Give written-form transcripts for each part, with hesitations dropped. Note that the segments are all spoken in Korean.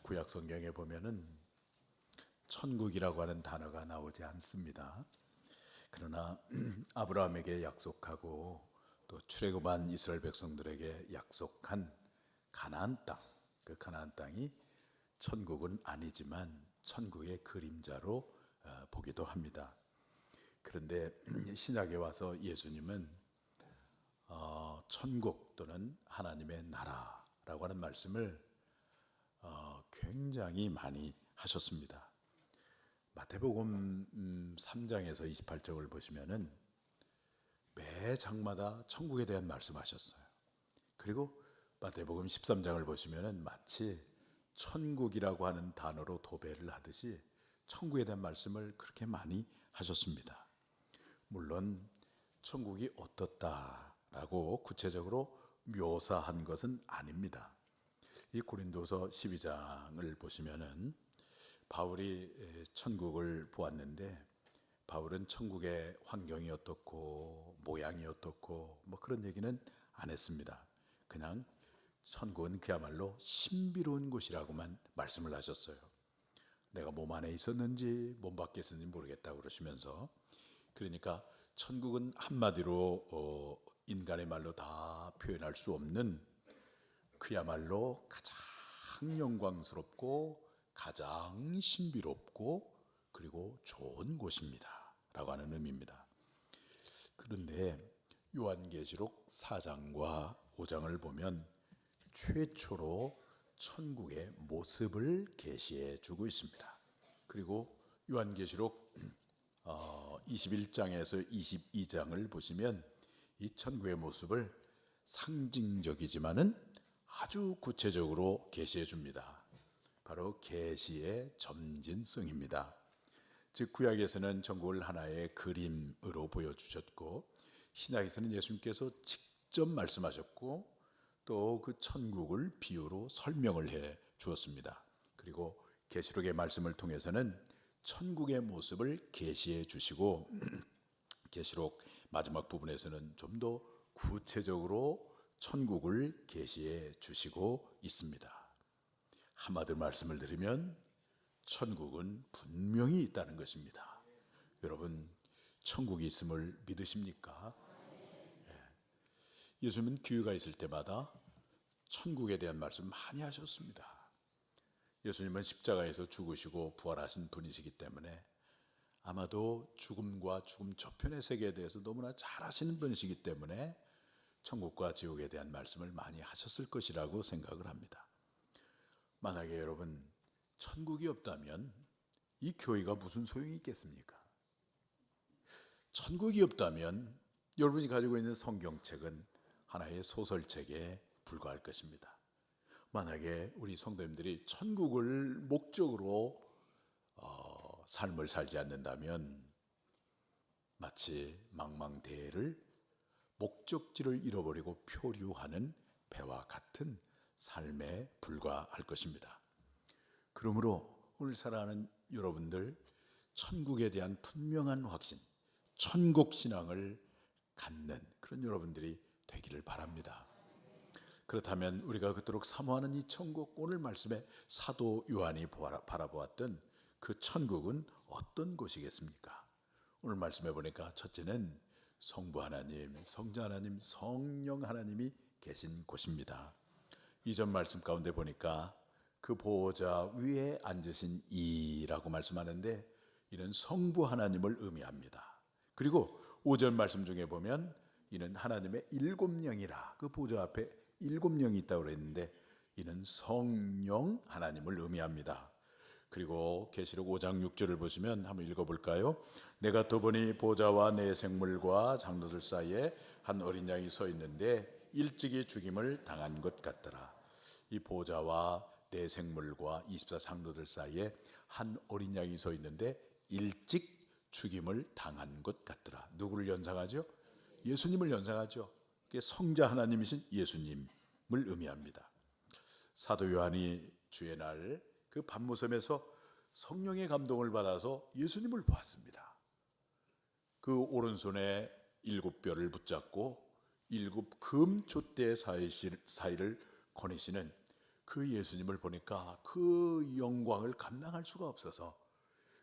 구약 성경에 보면은 천국이라고 하는 단어가 나오지 않습니다. 그러나 아브라함에게 약속하고 또 출애굽한 이스라엘 백성들에게 약속한 가나안 땅, 그 가나안 땅이 천국은 아니지만 천국의 그림자로 보기도 합니다. 그런데 신약에 와서 예수님은 천국 또는 하나님의 나라라고 하는 말씀을 굉장히 많이 하셨습니다. 마태복음 3장에서 28절을 보시면은 매 장마다 천국에 대한 말씀하셨어요. 그리고 마태복음 13장을 보시면은 마치 천국이라고 하는 단어로 도배를 하듯이 천국에 대한 말씀을 그렇게 많이 하셨습니다. 물론 천국이 어떻다라고 구체적으로 묘사한 것은 아닙니다. 이 고린도서 12장을 보시면은 바울이 천국을 보았는데 바울은 천국의 환경이 어떻고 모양이 어떻고 뭐 그런 얘기는 안 했습니다. 그냥 천국은 그야말로 신비로운 곳이라고만 말씀을 하셨어요. 내가 몸 안에 있었는지 몸 밖에 있었는지 모르겠다고 그러시면서, 그러니까 천국은 한마디로 인간의 말로 다 표현할 수 없는 그야말로 가장 영광스럽고 가장 신비롭고 그리고 좋은 곳입니다 라고 하는 의미입니다. 그런데 요한계시록 4장과 5장을 보면 최초로 천국의 모습을 계시해 주고 있습니다. 그리고 요한계시록 21장에서 22장을 보시면 이 천국의 모습을 상징적이지만은 아주 구체적으로 계시해 줍니다. 바로 계시의 점진성입니다. 즉 구약에서는 천국을 하나의 그림으로 보여주셨고 신약에서는 예수님께서 직접 말씀하셨고 또 그 천국을 비유로 설명을 해 주었습니다. 그리고 계시록의 말씀을 통해서는 천국의 모습을 계시해 주시고 계시록 마지막 부분에서는 좀 더 구체적으로 천국을 계시해 주시고 있습니다. 한마디로 말씀을 드리면 천국은 분명히 있다는 것입니다. 여러분, 천국이 있음을 믿으십니까? 예수님은 기회가 있을 때마다 천국에 대한 말씀 많이 하셨습니다. 예수님은 십자가에서 죽으시고 부활하신 분이시기 때문에 아마도 죽음과 죽음 저편의 세계에 대해서 너무나 잘 아시는 분이시기 때문에 천국과 지옥에 대한 말씀을 많이 하셨을 것이라고 생각을 합니다. 만약에 여러분 천국이 없다면 이 교회가 무슨 소용이 있겠습니까? 천국이 없다면 여러분이 가지고 있는 성경책은 하나의 소설책에 불과할 것입니다. 만약에 우리 성도님들이 천국을 목적으로 삶을 살지 않는다면 마치 망망대해를 목적지를 잃어버리고 표류하는 배와 같은 삶에 불과할 것입니다. 그러므로 오늘 살아가는 여러분들 천국에 대한 분명한 확신, 천국 신앙을 갖는 그런 여러분들이 되기를 바랍니다. 그렇다면 우리가 그토록 사모하는 이 천국, 오늘 말씀에 사도 요한이 바라보았던 그 천국은 어떤 곳이겠습니까? 오늘 말씀해 보니까 첫째는 성부 하나님, 성자 하나님, 성령 하나님이 계신 곳입니다. 이전 말씀 가운데 보니까 그 보호자 위에 앉으신 이라고 말씀하는데 이는 성부 하나님을 의미합니다. 그리고 5절 말씀 중에 보면 이는 하나님의 7영이라, 그 보호자 앞에 7영이 있다고 그랬는데 이는 성령 하나님을 의미합니다. 그리고 계시록 5장 6절을 보시면 한번 읽어볼까요? 내가 또 보니 보좌와 내 생물과 장로들 사이에 한 어린 양이 서 있는데 일찍이 죽임을 당한 것 같더라. 이 보좌와 내 생물과 24 장로들 사이에 한 어린 양이 서 있는데 일찍 죽임을 당한 것 같더라. 누구를 연상하죠? 예수님을 연상하죠. 성자 하나님이신 예수님을 의미합니다. 사도 요한이 주의 날 그 밤모섬에서 성령의 감동을 받아서 예수님을 보았습니다. 그 오른손에 7뼈를 붙잡고 7금 촛대 사이를 거니시는 그 예수님을 보니까 그 영광을 감당할 수가 없어서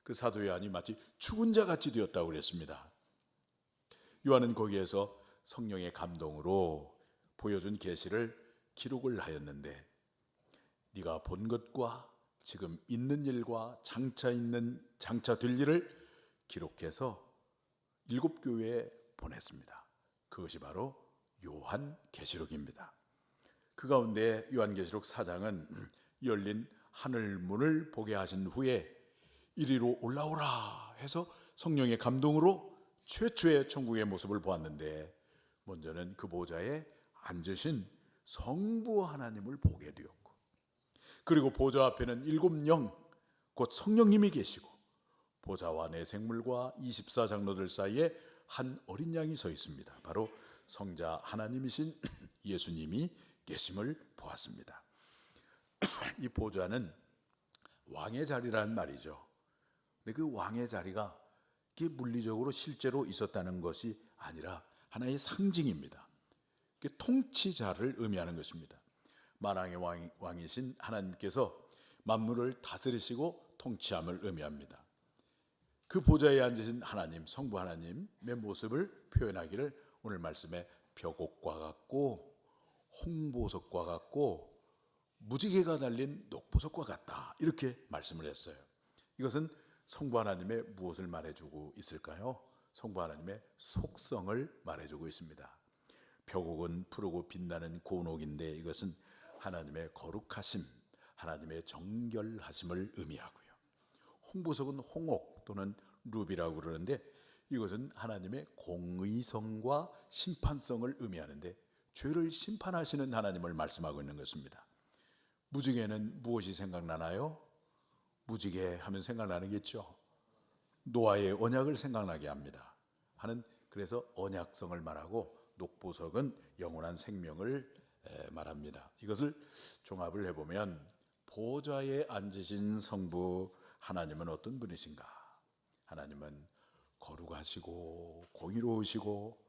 그 사도 요한이 마치 죽은 자 같이 되었다고 그랬습니다. 요한은 거기에서 성령의 감동으로 보여준 계시를 기록을 하였는데, 네가 본 것과 지금 있는 일과 장차 될 일을 기록해서 7교회에 보냈습니다. 그것이 바로 요한계시록입니다. 그 가운데 요한계시록 4장은 열린 하늘문을 보게 하신 후에 이리로 올라오라 해서 성령의 감동으로 최초의 천국의 모습을 보았는데, 먼저는 그 보좌에 앉으신 성부 하나님을 보게 되었고, 그리고 보좌 앞에는 7영 곧 성령님이 계시고, 보좌와 내 생물과 24장로들 사이에 한 어린 양이 서 있습니다. 바로 성자 하나님이신 예수님이 계심을 보았습니다. 이 보좌는 왕의 자리라는 말이죠. 근데 그 왕의 자리가 그게 물리적으로 실제로 있었다는 것이 아니라 하나의 상징입니다. 그게 통치자를 의미하는 것입니다. 만왕의 왕이신 하나님께서 만물을 다스리시고 통치함을 의미합니다. 그 보좌에 앉으신 하나님, 성부 하나님의 모습을 표현하기를 오늘 말씀에 벽옥과 같고 홍보석과 같고 무지개가 달린 녹보석과 같다, 이렇게 말씀을 했어요. 이것은 성부 하나님의 무엇을 말해주고 있을까요? 성부 하나님의 속성을 말해주고 있습니다. 벽옥은 푸르고 빛나는 고운옥인데 이것은 하나님의 거룩하심, 하나님의 정결하심을 의미하고요. 홍보석은 홍옥 또는 루비라고 그러는데 이것은 하나님의 공의성과 심판성을 의미하는데 죄를 심판하시는 하나님을 말씀하고 있는 것입니다. 무지개는 무엇이 생각나나요? 무지개 하면 생각나는 게 있죠. 노아의 언약을 생각나게 합니다. 그래서 언약성을 말하고, 녹보석은 영원한 생명을 말합니다. 이것을 종합을 해보면 보좌에 앉으신 성부 하나님은 어떤 분이신가? 하나님은 거룩하시고 공의로우시고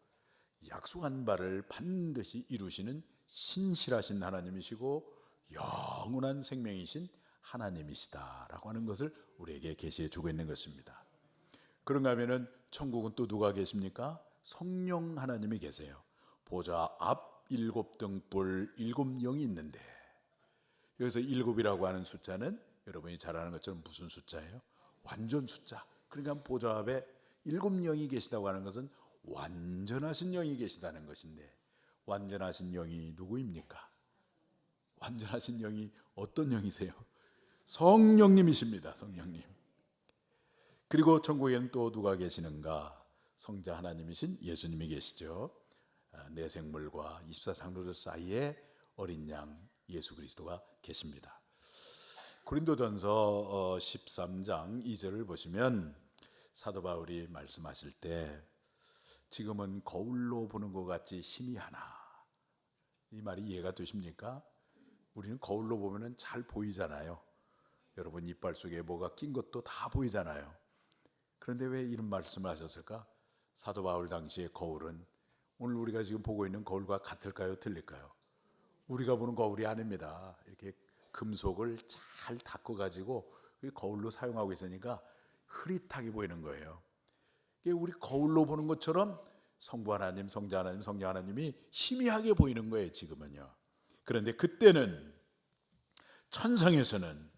약속한 바를 반드시 이루시는 신실하신 하나님이시고 영원한 생명이신 하나님이시다라고 하는 것을 우리에게 계시해 주고 있는 것입니다. 그런가 하면은 천국은 또 누가 계십니까? 성령 하나님이 계세요. 보좌 앞 7등불 7영이 있는데, 여기서 7이라고 하는 숫자는 여러분이 잘 아는 것처럼 무슨 숫자예요? 완전 숫자. 그러니까 보좌 앞에 7영이 계시다고 하는 것은 완전하신 영이 계시다는 것인데, 완전하신 영이 누구입니까? 완전하신 영이 어떤 영이세요? 성령님이십니다. 성령님. 그리고 천국에는 또 누가 계시는가? 성자 하나님이신 예수님이 계시죠. 내 생물과 24장로들 사이에 어린 양 예수 그리스도가 계십니다. 고린도전서 13장 2절을 보시면 사도 바울이 말씀하실 때 지금은 거울로 보는 것 같이 희미하나, 이 말이 이해가 되십니까? 우리는 거울로 보면 잘 보이잖아요. 여러분 이빨 속에 뭐가 낀 것도 다 보이잖아요. 그런데 왜 이런 말씀을 하셨을까? 사도 바울 당시의 거울은 오늘 우리가 지금 보고 있는 거울과 같을까요? 틀릴까요? 우리가 보는 거울이 아닙니다. 이렇게 금속을 잘 닦아가지고 거울로 사용하고 있으니까 흐릿하게 보이는 거예요. 우리 거울로 보는 것처럼 성부 하나님, 성자 하나님, 성령 하나님이 희미하게 보이는 거예요, 지금은요. 그런데 그때는 천상에서는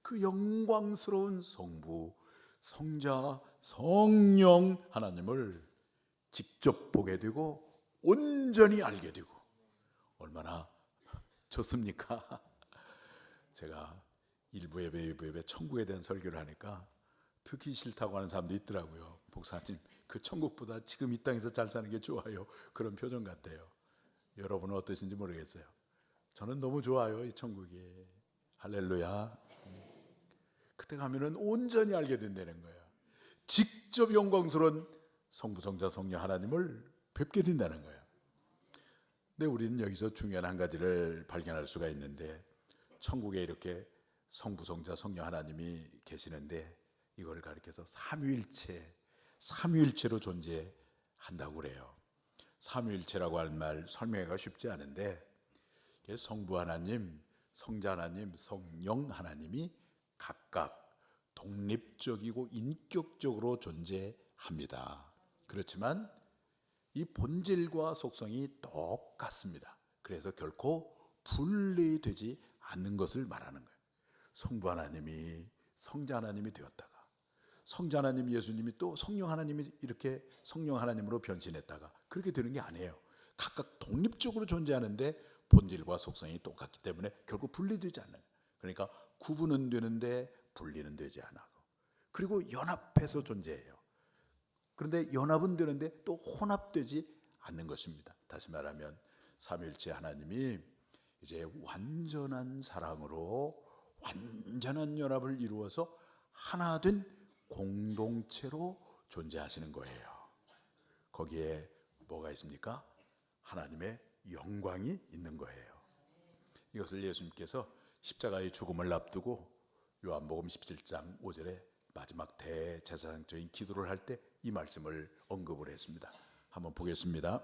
그 영광스러운 성부, 성자, 성령 하나님을 직접 보게 되고 온전히 알게 되고, 얼마나 좋습니까? 제가 일부 예배 천국에 대한 설교를 하니까 듣기 싫다고 하는 사람도 있더라고요. 목사님, 그 천국보다 지금 이 땅에서 잘 사는 게 좋아요. 그런 표정 같아요. 여러분은 어떠신지 모르겠어요. 저는 너무 좋아요, 이 천국이. 할렐루야. 그때 가면은 온전히 알게 된다는 거예요. 직접 영광스러운 성부, 성자, 성령 하나님을 뵙게 된다는 거예요. 근데 우리는 여기서 중요한 한 가지를 발견할 수가 있는데, 천국에 이렇게 성부, 성자, 성령 하나님이 계시는데 이걸 가리켜서 삼위일체로 존재한다고 그래요. 삼위일체라고 하는 말 설명하기가 쉽지 않은데, 성부 하나님, 성자 하나님, 성령 하나님이 각각 독립적이고 인격적으로 존재합니다. 그렇지만 이 본질과 속성이 똑같습니다. 그래서 결코 분리되지 않는 것을 말하는 거예요. 성부 하나님이 성자 하나님이 되었다가 성자 하나님 예수님이 또 성령 하나님이 이렇게 성령 하나님으로 변신했다가 그렇게 되는 게 아니에요. 각각 독립적으로 존재하는데 본질과 속성이 똑같기 때문에 결국 분리되지 않아요. 그러니까 구분은 되는데 분리는 되지 않고, 그리고 연합해서 존재해요. 그런데 연합은 되는데 또 혼합되지 않는 것입니다. 다시 말하면 삼위일체 하나님이 이제 완전한 사랑으로 완전한 연합을 이루어서 하나 된 공동체로 존재하시는 거예요. 거기에 뭐가 있습니까? 하나님의 영광이 있는 거예요. 이것을 예수님께서 십자가의 죽음을 앞두고 요한복음 17장 5절에 마지막 대제사장적인 기도를 할 때 이 말씀을 언급을 했습니다. 한번 보겠습니다.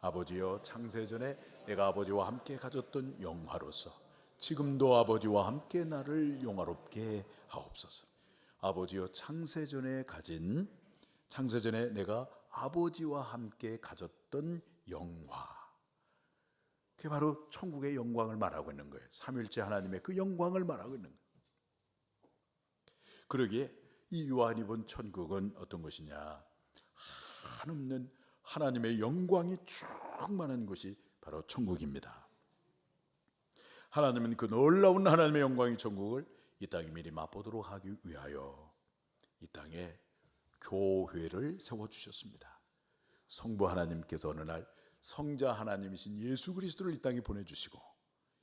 아버지여, 창세전에 내가 아버지와 함께 가졌던 영화로서 지금도 아버지와 함께 나를 영화롭게 하옵소서. 아버지여, 창세전에 내가 아버지와 함께 가졌던 영화, 그게 바로 천국의 영광을 말하고 있는 거예요. 삼위일체 하나님의 그 영광을 말하고 있는 거예요. 그러기에 이 요한이 본 천국은 어떤 것이냐? 한없는 하나님의 영광이 충만한 곳이 바로 천국입니다. 하나님은 그 놀라운 하나님의 영광의 천국을 이 땅에 미리 맛보도록 하기 위하여 이 땅에 교회를 세워주셨습니다. 성부 하나님께서 어느 날 성자 하나님이신 예수 그리스도를 이 땅에 보내주시고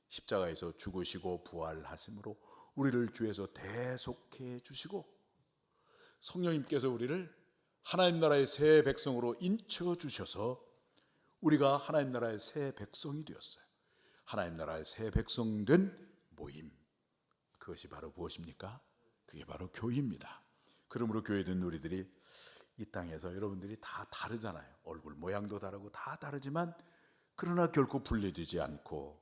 십자가에서 죽으시고 부활하심으로 우리를 죄에서 대속해 주시고 성령님께서 우리를 하나님 나라의 새 백성으로 인쳐 주셔서 우리가 하나님 나라의 새 백성이 되었어요. 하나님 나라의 새 백성 된 모임, 그것이 바로 무엇입니까? 그게 바로 교회입니다. 그러므로 교회된 우리들이 이 땅에서 여러분들이 다 다르잖아요. 얼굴 모양도 다르고 다 다르지만 그러나 결코 분리되지 않고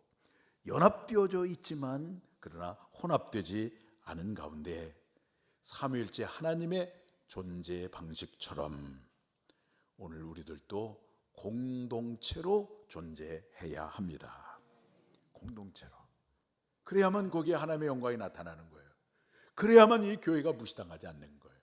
연합되어져 있지만 그러나 혼합되지 않은 가운데 삼위일체 하나님의 존재 방식처럼 오늘 우리들도 공동체로 존재해야 합니다. 공동체로. 그래야만 거기에 하나님의 영광이 나타나는 거예요. 그래야만 이 교회가 무시당하지 않는 거예요.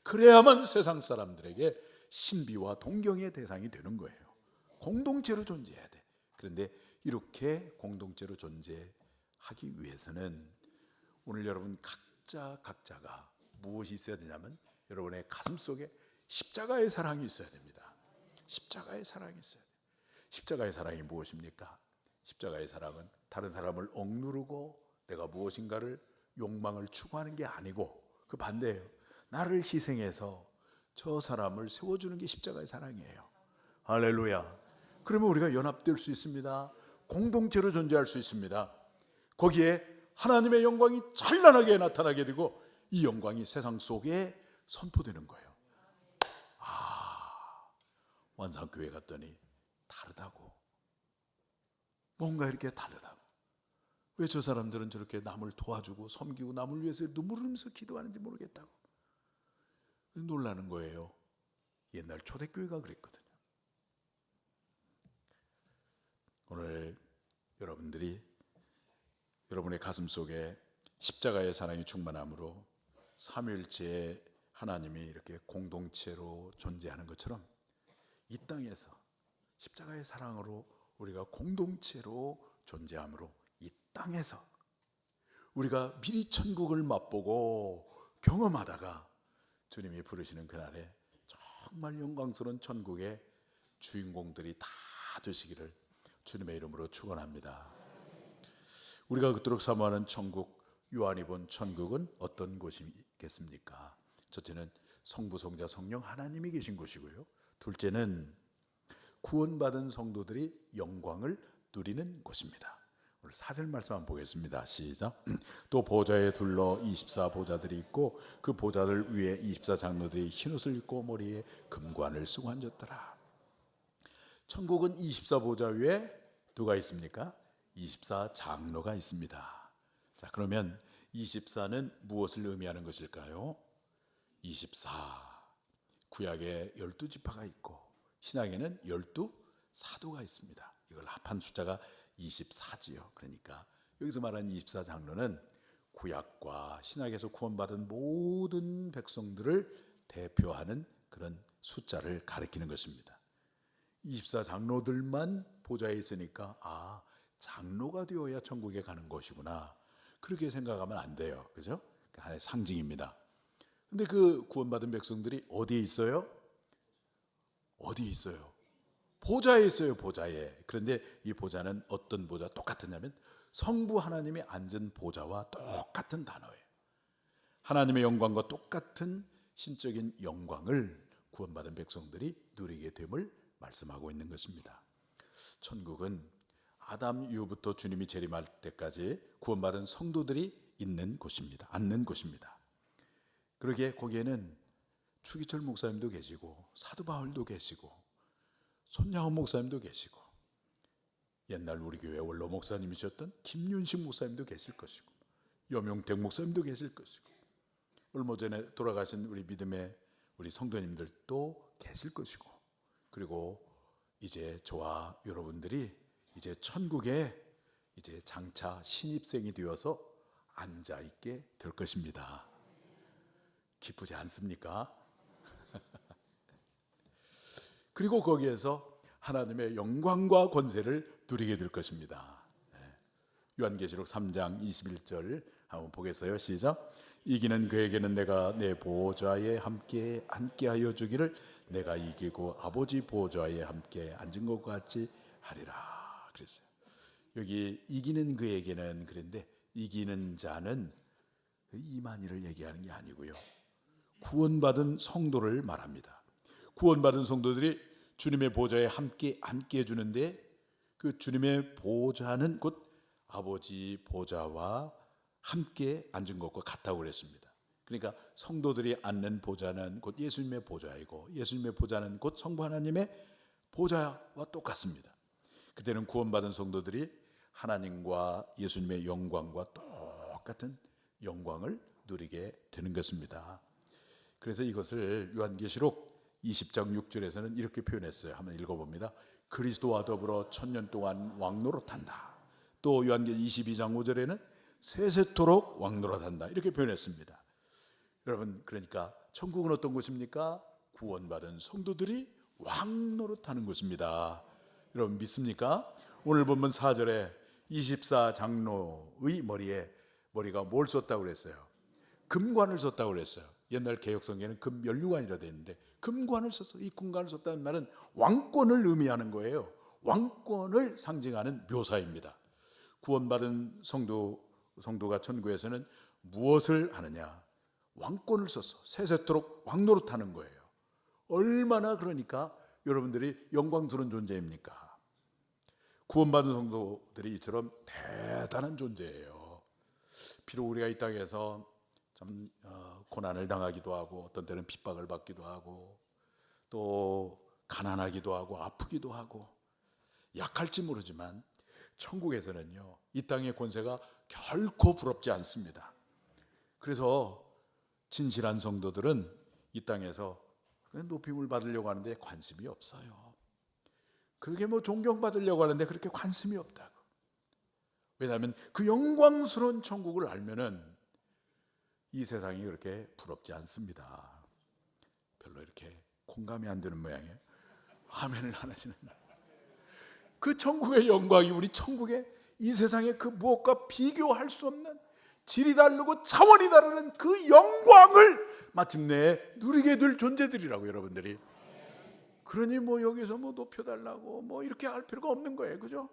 그래야만 세상 사람들에게 신비와 동경의 대상이 되는 거예요. 공동체로 존재해야 돼. 그런데 이렇게 공동체로 존재하기 위해서는 오늘 여러분 각자가 무엇이 있어야 되냐면 여러분의 가슴 속에 십자가의 사랑이 있어야 됩니다. 십자가의 사랑이 있어야 돼요. 십자가의 사랑이 무엇입니까? 십자가의 사랑은 다른 사람을 억누르고 내가 무엇인가를 욕망을 추구하는 게 아니고 그 반대예요. 나를 희생해서 저 사람을 세워주는 게 십자가의 사랑이에요. 할렐루야. 그러면 우리가 연합될 수 있습니다. 공동체로 존재할 수 있습니다. 거기에 하나님의 영광이 찬란하게 나타나게 되고 이 영광이 세상 속에 선포되는 거예요. 완상교회 갔더니 다르다고. 뭔가 이렇게 다르다고. 왜 저 사람들은 저렇게 남을 도와주고 섬기고 남을 위해서 눈물을 흘리면서 기도하는지 모르겠다고. 놀라는 거예요. 옛날 초대교회가 그랬거든요. 오늘 여러분들이 여러분의 가슴 속에 십자가의 사랑이 충만함으로 삼위일체의 하나님이 이렇게 공동체로 존재하는 것처럼 이 땅에서 십자가의 사랑으로 우리가 공동체로 존재함으로 이 땅에서 우리가 미리 천국을 맛보고 경험하다가 주님이 부르시는 그날에 정말 영광스러운 천국의 주인공들이 다 되시기를 주님의 이름으로 축원합니다. 우리가 그토록 사모하는 천국, 요한이 본 천국은 어떤 곳이겠습니까? 첫째는 성부, 성자, 성령 하나님이 계신 곳이고요. 둘째는 구원받은 성도들이 영광을 누리는 곳입니다. 오늘 4절 말씀 한번 보겠습니다. 시작. 또 보좌에 둘러 24보좌들이 있고 그 보좌들 위에 24장로들이 흰옷을 입고 머리에 금관을 쓰고 앉았더라. 천국은 24보좌 위에 누가 있습니까? 24 장로가 있습니다. 자, 그러면 24는 무엇을 의미하는 것일까요? 24. 구약에 12지파가 있고 신약에는 12사도가 있습니다. 이걸 합한 숫자가 24지요. 그러니까 여기서 말하는 24 장로는 구약과 신약에서 구원받은 모든 백성들을 대표하는 그런 숫자를 가리키는 것입니다. 24 장로들만 보좌에 있으니까 장로가 되어야 천국에 가는 것이구나, 그렇게 생각하면 안 돼요. 그죠? 하나의 상징입니다. 근데 그 구원받은 백성들이 어디에 있어요? 어디에 있어요? 보좌에 있어요. 보좌에. 그런데 이 보좌는 어떤 보좌? 똑같으냐면 성부 하나님이 앉은 보좌와 똑같은 단어예요. 하나님의 영광과 똑같은 신적인 영광을 구원받은 백성들이 누리게 됨을 말씀하고 있는 것입니다. 천국은 아담 이후부터 주님이 재림할 때까지 구원받은 성도들이 있는 곳입니다. 앉는 곳입니다. 그러게 거기에는 추기철 목사님도 계시고 사도 바울도 계시고 손양원 목사님도 계시고 옛날 우리 교회 원로 목사님이셨던 김윤식 목사님도 계실 것이고 여명택 목사님도 계실 것이고 얼마 전에 돌아가신 우리 믿음의 우리 성도님들도 계실 것이고, 그리고 이제 저와 여러분들이 이제 천국에 이제 장차 신입생이 되어서 앉아 있게 될 것입니다. 기쁘지 않습니까? 그리고 거기에서 하나님의 영광과 권세를 누리게 될 것입니다. 요한계시록 3장 21절 한번 보겠어요. 시작. 이기는 그에게는 내가 내 보좌에 함께 앉게 하여 주기를, 내가 이기고 아버지 보좌에 함께 앉은 것 같이 하리라 그랬어요. 여기 이기는 그에게는 그런데 이기는 자는 이만희를 얘기하는 게 아니고요, 구원받은 성도를 말합니다. 구원받은 성도들이 주님의 보좌에 함께 앉게 해주는데 그 주님의 보좌는 곧 아버지 보좌와 함께 앉은 것과 같다고 그랬습니다. 그러니까 성도들이 앉는 보좌는 곧 예수님의 보좌이고 예수님의 보좌는 곧 성부 하나님의 보좌와 똑같습니다. 그때는 구원받은 성도들이 하나님과 예수님의 영광과 똑같은 영광을 누리게 되는 것입니다. 그래서 이것을 요한계시록 20장 6절에서는 이렇게 표현했어요. 한번 읽어봅니다. 그리스도와 더불어 천년 동안 왕노릇한다. 또 요한계시록 22장 5절에는 세세토록 왕노릇한다. 이렇게 표현했습니다. 여러분, 그러니까 천국은 어떤 곳입니까? 구원받은 성도들이 왕노릇하는 곳입니다. 여러분 믿습니까? 오늘 본문 4절에 24 장로의 머리가 뭘 썼다고 그랬어요? 금관을 썼다고 그랬어요. 옛날 개혁성경에는 금면류관이라 되어 있는데 금관을 썼어. 이 금관을 썼다는 말은 왕권을 의미하는 거예요. 왕권을 상징하는 묘사입니다. 구원받은 성도가 천국에서는 무엇을 하느냐? 왕권을 썼어. 세세토록 왕노릇하는 거예요. 얼마나 그러니까 여러분들이 영광스러운 존재입니까? 구원받은 성도들이 이처럼 대단한 존재예요. 비록 우리가 이 땅에서 참 고난을 당하기도 하고 어떤 때는 핍박을 받기도 하고 또 가난하기도 하고 아프기도 하고 약할지 모르지만 천국에서는요, 이 땅의 권세가 결코 부럽지 않습니다. 그래서 진실한 성도들은 이 땅에서 높임을 받으려고 하는데 관심이 없어요. 그렇게 존경받으려고 하는데 그렇게 관심이 없다고. 왜냐하면 그 영광스러운 천국을 알면은 이 세상이 그렇게 부럽지 않습니다. 별로 이렇게 공감이 안 되는 모양이에요. 아멘을 안 하시는. 그 천국의 영광이 우리 천국의 이 세상의 그 무엇과 비교할 수 없는 질이 다르고 차원이 다르는 그 영광을 마침내 누리게 될 존재들이라고 여러분들이. 그러니 여기서 높여달라고 이렇게 할 필요가 없는 거예요. 그죠?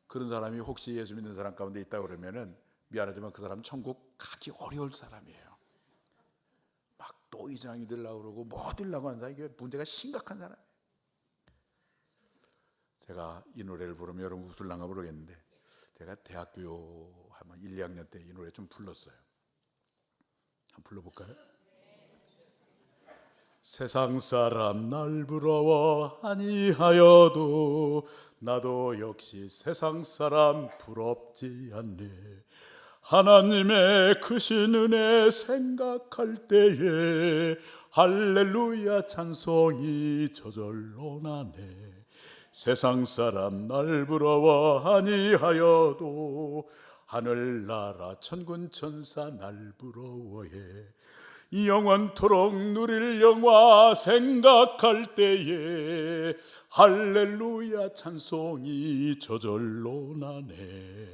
그런 사람이 혹시 예수 믿는 사람 가운데 있다 그러면은 미안하지만 그 사람은 천국 가기 어려울 사람이에요. 막 또 이장이 되려고 그러고 되려고 하는 사람이, 이게 문제가 심각한 사람이에요. 제가 이 노래를 부르면 여러분 웃을랑가 모르겠는데 제가 대학교 한 1, 2학년 때 이 노래 좀 불렀어요. 한번 불러볼까요? 세상 사람 날 부러워하니하여도 나도 역시 세상 사람 부럽지 않네. 하나님의 크신 은혜 생각할 때에 할렐루야 찬송이 저절로 나네. 세상 사람 날 부러워하니하여도 하늘나라 천군 천사 날 부러워해. 영원토록 누릴 영화 생각할 때에 할렐루야 찬송이 저절로 나네.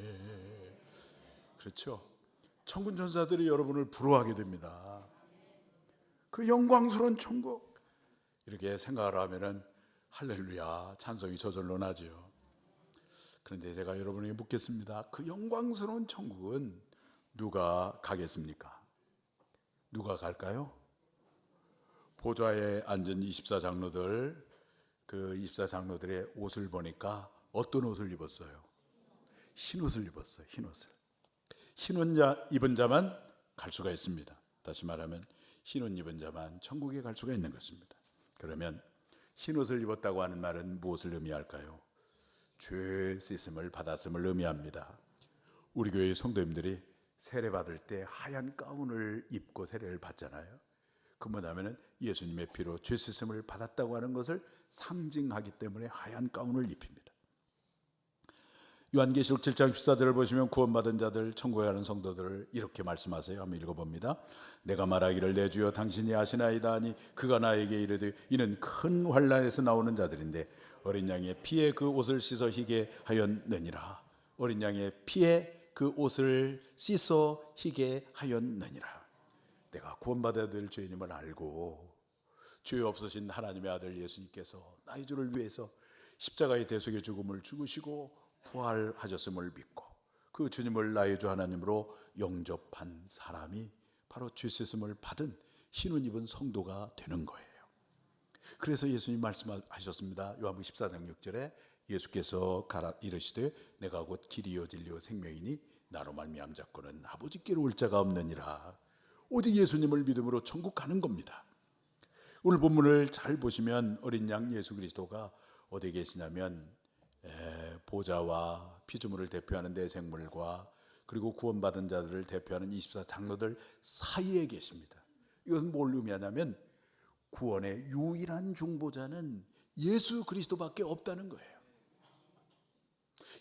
그렇죠? 천군 천사들이 여러분을 부러워하게 됩니다. 그 영광스러운 천국 이렇게 생각을 하면은 할렐루야 찬송이 저절로 나죠. 그런데 제가 여러분에게 묻겠습니다. 그 영광스러운 천국은 누가 가겠습니까? 누가 갈까요? 보좌에 앉은 24장로들, 그 24장로들의 옷을 보니까 어떤 옷을 입었어요? 흰 옷을 입었어요. 흰 옷을. 흰 옷 입은 자만 갈 수가 있습니다. 다시 말하면 흰 옷 입은 자만 천국에 갈 수가 있는 것입니다. 그러면 흰 옷을 입었다고 하는 말은 무엇을 의미할까요? 죄 씻음을 받았음을 의미합니다. 우리 교회 성도님들이 세례 받을 때 하얀 가운을 입고 세례를 받잖아요. 그 뭐냐면은 예수님의 피로 죄 씻음을 받았다고 하는 것을 상징하기 때문에 하얀 가운을 입힙니다. 요한계시록 7장 14절을 보시면 구원받은 자들, 천국에 가는 성도들을 이렇게 말씀하세요. 한번 읽어봅니다. 내가 말하기를 내 주여 당신이 아시나이다 하니 그가 나에게 이르되 이는 큰 환난에서 나오는 자들인데 어린 양의 피에 그 옷을 씻어 희게 하였느니라. 어린 양의 피에 그 옷을 씻어 희게 하였느니라. 내가 구원받아야 될 죄인임을 알고 죄 없으신 하나님의 아들 예수님께서 나의 죄를 위해서 십자가의 대속의 죽음을 죽으시고 부활하셨음을 믿고 그 주님을 나의 주 하나님으로 영접한 사람이 바로 죄 씻음을 받은 흰 옷 입은 성도가 되는 거예요. 그래서 예수님 말씀하셨습니다. 요한복음 14장 6절에 예수께서 이르시되 내가 곧 길이요 진리요 생명이니 나로 말미암 자고는 아버지께로 올 자가 없느니라. 오직 예수님을 믿음으로 천국 가는 겁니다. 오늘 본문을 잘 보시면 어린 양 예수 그리스도가 어디에 계시냐면 보좌와 피조물을 대표하는 내생물과 그리고 구원받은 자들을 대표하는 24장로들 사이에 계십니다. 이것은 뭘 의미하냐면 구원의 유일한 중보자는 예수 그리스도밖에 없다는 거예요.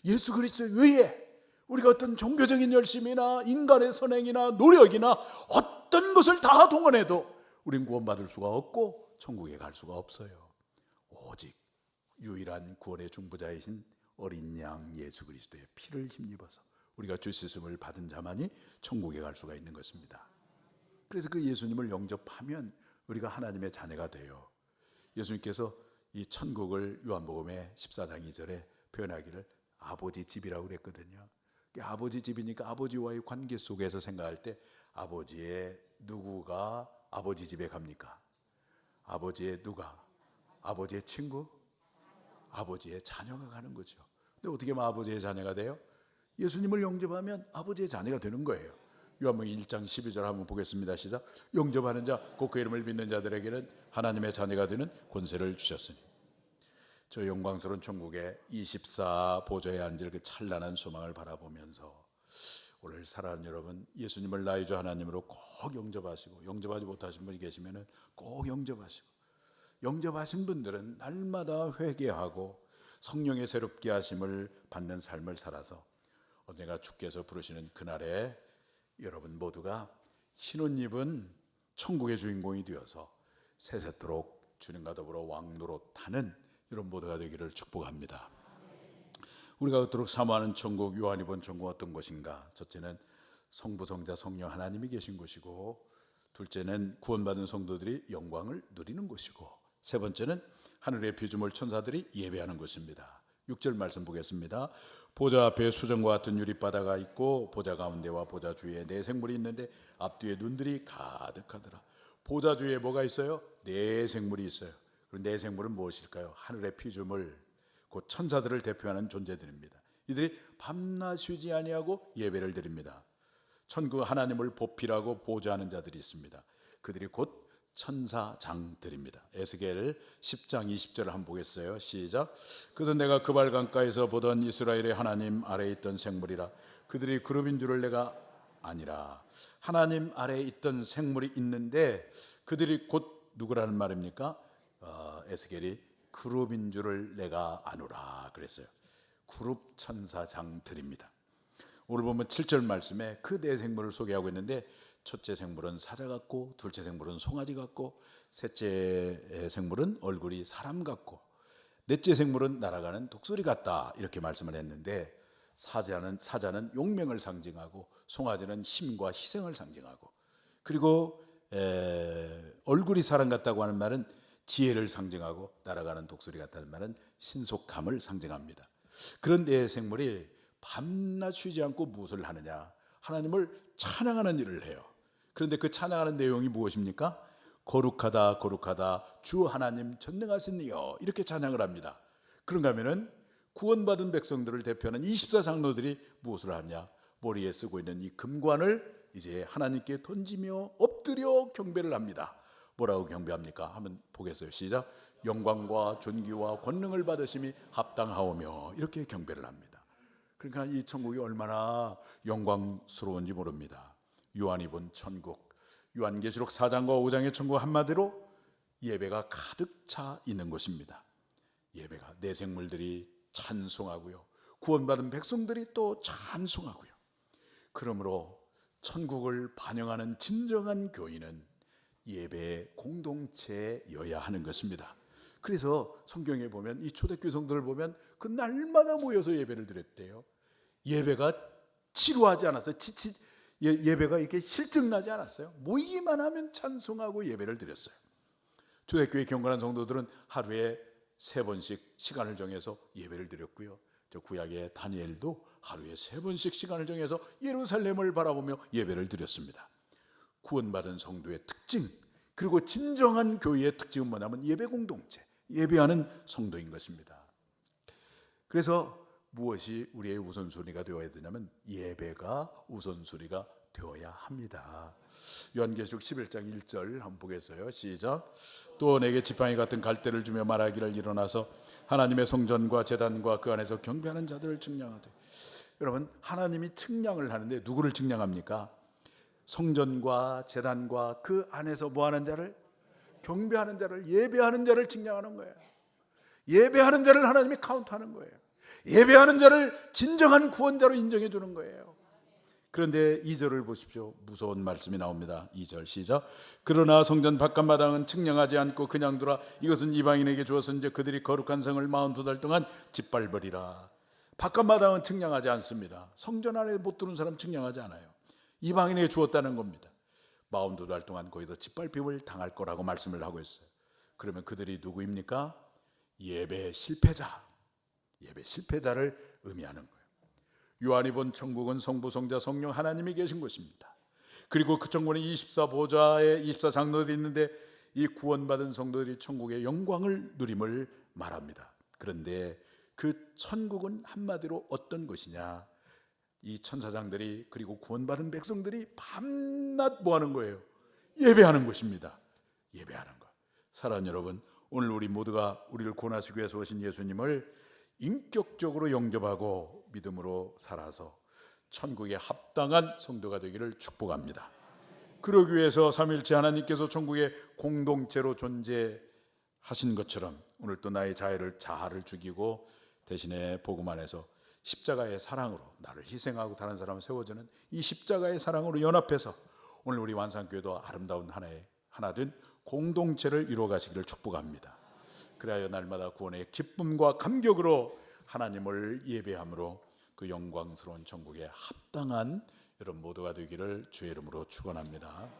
예수 그리스도 외에 우리가 어떤 종교적인 열심이나 인간의 선행이나 노력이나 어떤 것을 다 동원해도 우린 구원받을 수가 없고 천국에 갈 수가 없어요. 오직 유일한 구원의 중보자이신 어린 양 예수 그리스도의 피를 힘입어서 우리가 죄 씻음을 받은 자만이 천국에 갈 수가 있는 것입니다. 그래서 그 예수님을 영접하면 우리가 하나님의 자녀가 돼요. 예수님께서 이 천국을 요한복음의 14장 2절에 표현하기를 아버지 집이라고 그랬거든요. 아버지 집이니까 아버지와의 관계 속에서 생각할 때 아버지의 누구가 아버지 집에 갑니까? 아버지의 누가? 아버지의 친구? 아버지의 자녀가 가는 거죠. 근데 어떻게 하면 아버지의 자녀가 돼요? 예수님을 영접하면 아버지의 자녀가 되는 거예요. 요한복음 1장 12절 한번 보겠습니다. 시작. 영접하는 자 곧 그 이름을 믿는 자들에게는 하나님의 자녀가 되는 권세를 주셨으니. 저 영광스러운 천국의 24 보좌에 앉을 그 찬란한 소망을 바라보면서 오늘 사랑하는 여러분, 예수님을 나의 주 하나님으로 꼭 영접하시고 영접하지 못하신 분이 계시면 꼭 영접하시고 영접하신 분들은 날마다 회개하고 성령의 새롭게 하심을 받는 삶을 살아서 언젠가 주께서 부르시는 그날에 여러분 모두가 흰 옷 입은 천국의 주인공이 되어서 세세토록 주님과 더불어 왕노릇하는 여러분 모두가 되기를 축복합니다. 우리가 그토록 사모하는 천국, 요한이 본 천국 어떤 곳인가? 첫째는 성부, 성자, 성령 하나님이 계신 곳이고, 둘째는 구원받은 성도들이 영광을 누리는 곳이고, 세 번째는 하늘의 피조물 천사들이 예배하는 곳입니다. 6절 말씀 보겠습니다. 보좌 앞에 수정과 같은 유리바다가 있고 보좌 가운데와 보좌 주위에 네 생물이 있는데 앞뒤에 눈들이 가득하더라. 보좌 주위에 뭐가 있어요? 네 생물이 있어요. 그 네 생물은 무엇일까요? 하늘의 피조물, 곧 천사들을 대표하는 존재들입니다. 이들이 밤낮 쉬지 아니하고 예배를 드립니다. 천국 하나님을 보필하고 보좌하는 자들이 있습니다. 그들이 곧 천사장들입니다. 에스겔 10장 20절을 한번 보겠어요. 시작. 그래서 내가 그발 강가에서 보던 이스라엘의 하나님 아래에 있던 생물이라. 그들이 그룹인 줄을 내가 아니라. 하나님 아래에 있던 생물이 있는데 그들이 곧 누구라는 말입니까? 에스겔이 그룹인 줄을 내가 아노라 그랬어요. 그룹 천사장들입니다. 오늘 보면 7절 말씀에 그 네 생물을 소개하고 있는데, 첫째 생물은 사자 같고, 둘째 생물은 송아지 같고, 셋째 생물은 얼굴이 사람 같고, 넷째 생물은 날아가는 독수리 같다, 이렇게 말씀을 했는데, 사자는 용맹을 상징하고, 송아지는 힘과 희생을 상징하고, 그리고 얼굴이 사람 같다고 하는 말은 지혜를 상징하고, 날아가는 독수리 같다는 말은 신속함을 상징합니다. 그런 네 생물이 밤낮 쉬지 않고 무엇을 하느냐? 하나님을 찬양하는 일을 해요. 그런데 그 찬양하는 내용이 무엇입니까? 거룩하다 거룩하다 주 하나님 전능하신 이여, 이렇게 찬양을 합니다. 그런가 하면은 구원받은 백성들을 대표하는 24장로들이 무엇을 하냐? 머리에 쓰고 있는 이 금관을 이제 하나님께 던지며 엎드려 경배를 합니다. 뭐라고 경배합니까? 한번 보겠어요. 시작. 영광과 존귀와 권능을 받으심이 합당하오며, 이렇게 경배를 합니다. 그러니까 이 천국이 얼마나 영광스러운지 모릅니다. 요한이 본 천국, 요한계시록 4장과 5장의 천국, 한마디로 예배가 가득 차 있는 곳입니다. 예배가, 내 생물들이 찬송하고요, 구원받은 백성들이 또 찬송하고요. 그러므로 천국을 반영하는 진정한 교인은 예배의 공동체여야 하는 것입니다. 그래서 성경에 보면 이 초대교회 성도를 보면 그 날마다 모여서 예배를 드렸대요. 예배가 지루하지 않았어요. 예배가 이렇게 실증나지 않았어요. 모이기만 하면 찬송하고 예배를 드렸어요. 초대교회 경건한 성도들은 하루에 3번씩 시간을 정해서 예배를 드렸고요. 저 구약의 다니엘도 하루에 3번씩 시간을 정해서 예루살렘을 바라보며 예배를 드렸습니다. 구원받은 성도의 특징, 그리고 진정한 교회의 특징은 뭐냐면 예배 공동체, 예배하는 성도인 것입니다. 그래서 무엇이 우리의 우선순위가 되어야 되냐면 예배가 우선순위가 되어야 합니다. 요한계시록 11장 1절 한번 보겠어요. 시작. 또 내게 지팡이 같은 갈대를 주며 말하기를, 일어나서 하나님의 성전과 제단과 그 안에서 경배하는 자들을 측량하되. 여러분, 하나님이 측량을 하는데 누구를 측량합니까? 성전과 제단과 그 안에서 뭐하는 자를? 경배하는 자를, 예배하는 자를 측량하는 거예요. 예배하는 자를 하나님이 카운트하는 거예요. 예배하는 자를 진정한 구원자로 인정해 주는 거예요. 그런데 2절을 보십시오. 무서운 말씀이 나옵니다. 2절 시작. 그러나 성전 바깥마당은 측량하지 않고 그냥 두라. 이것은 이방인에게 주었은즉 그들이 거룩한 성을 42달 동안 짓밟으리라. 바깥마당은 측량하지 않습니다. 성전 안에 못 들어온 사람 측량하지 않아요. 이방인에게 주었다는 겁니다. 42달 동안 거기서 짓밟힘을 당할 거라고 말씀을 하고 있어요. 그러면 그들이 누구입니까? 예배 실패자, 예배 실패자를 의미하는 거예요. 요한이 본 천국은 성부, 성자, 성령 하나님이 계신 곳입니다. 그리고 그 천국은 24보좌에 24장로들이 있는데 이 구원받은 성도들이 천국의 영광을 누림을 말합니다. 그런데 그 천국은 한마디로 어떤 곳이냐? 이 천사장들이, 그리고 구원받은 백성들이 밤낮 뭐 하는 거예요? 예배하는 곳입니다. 예배하는 것. 사랑하는 여러분, 오늘 우리 모두가 우리를 구원하시기 위해서 오신 예수님을 인격적으로 영접하고 믿음으로 살아서 천국에 합당한 성도가 되기를 축복합니다. 그러기 위해서 삼위일체 하나님께서 천국의 공동체로 존재하신 것처럼 오늘 또 나의 자아를 죽이고 대신에 복음 안에서 십자가의 사랑으로 나를 희생하고 다른 사람을 세워주는 이 십자가의 사랑으로 연합해서 오늘 우리 완산교회도 아름다운 하나 된 공동체를 이루어 가시기를 축복합니다. 그래야 날마다 구원의 기쁨과 감격으로 하나님을 예배함으로 그 영광스러운 천국에 합당한 여러분 모두가 되기를 주의 이름으로 축원합니다.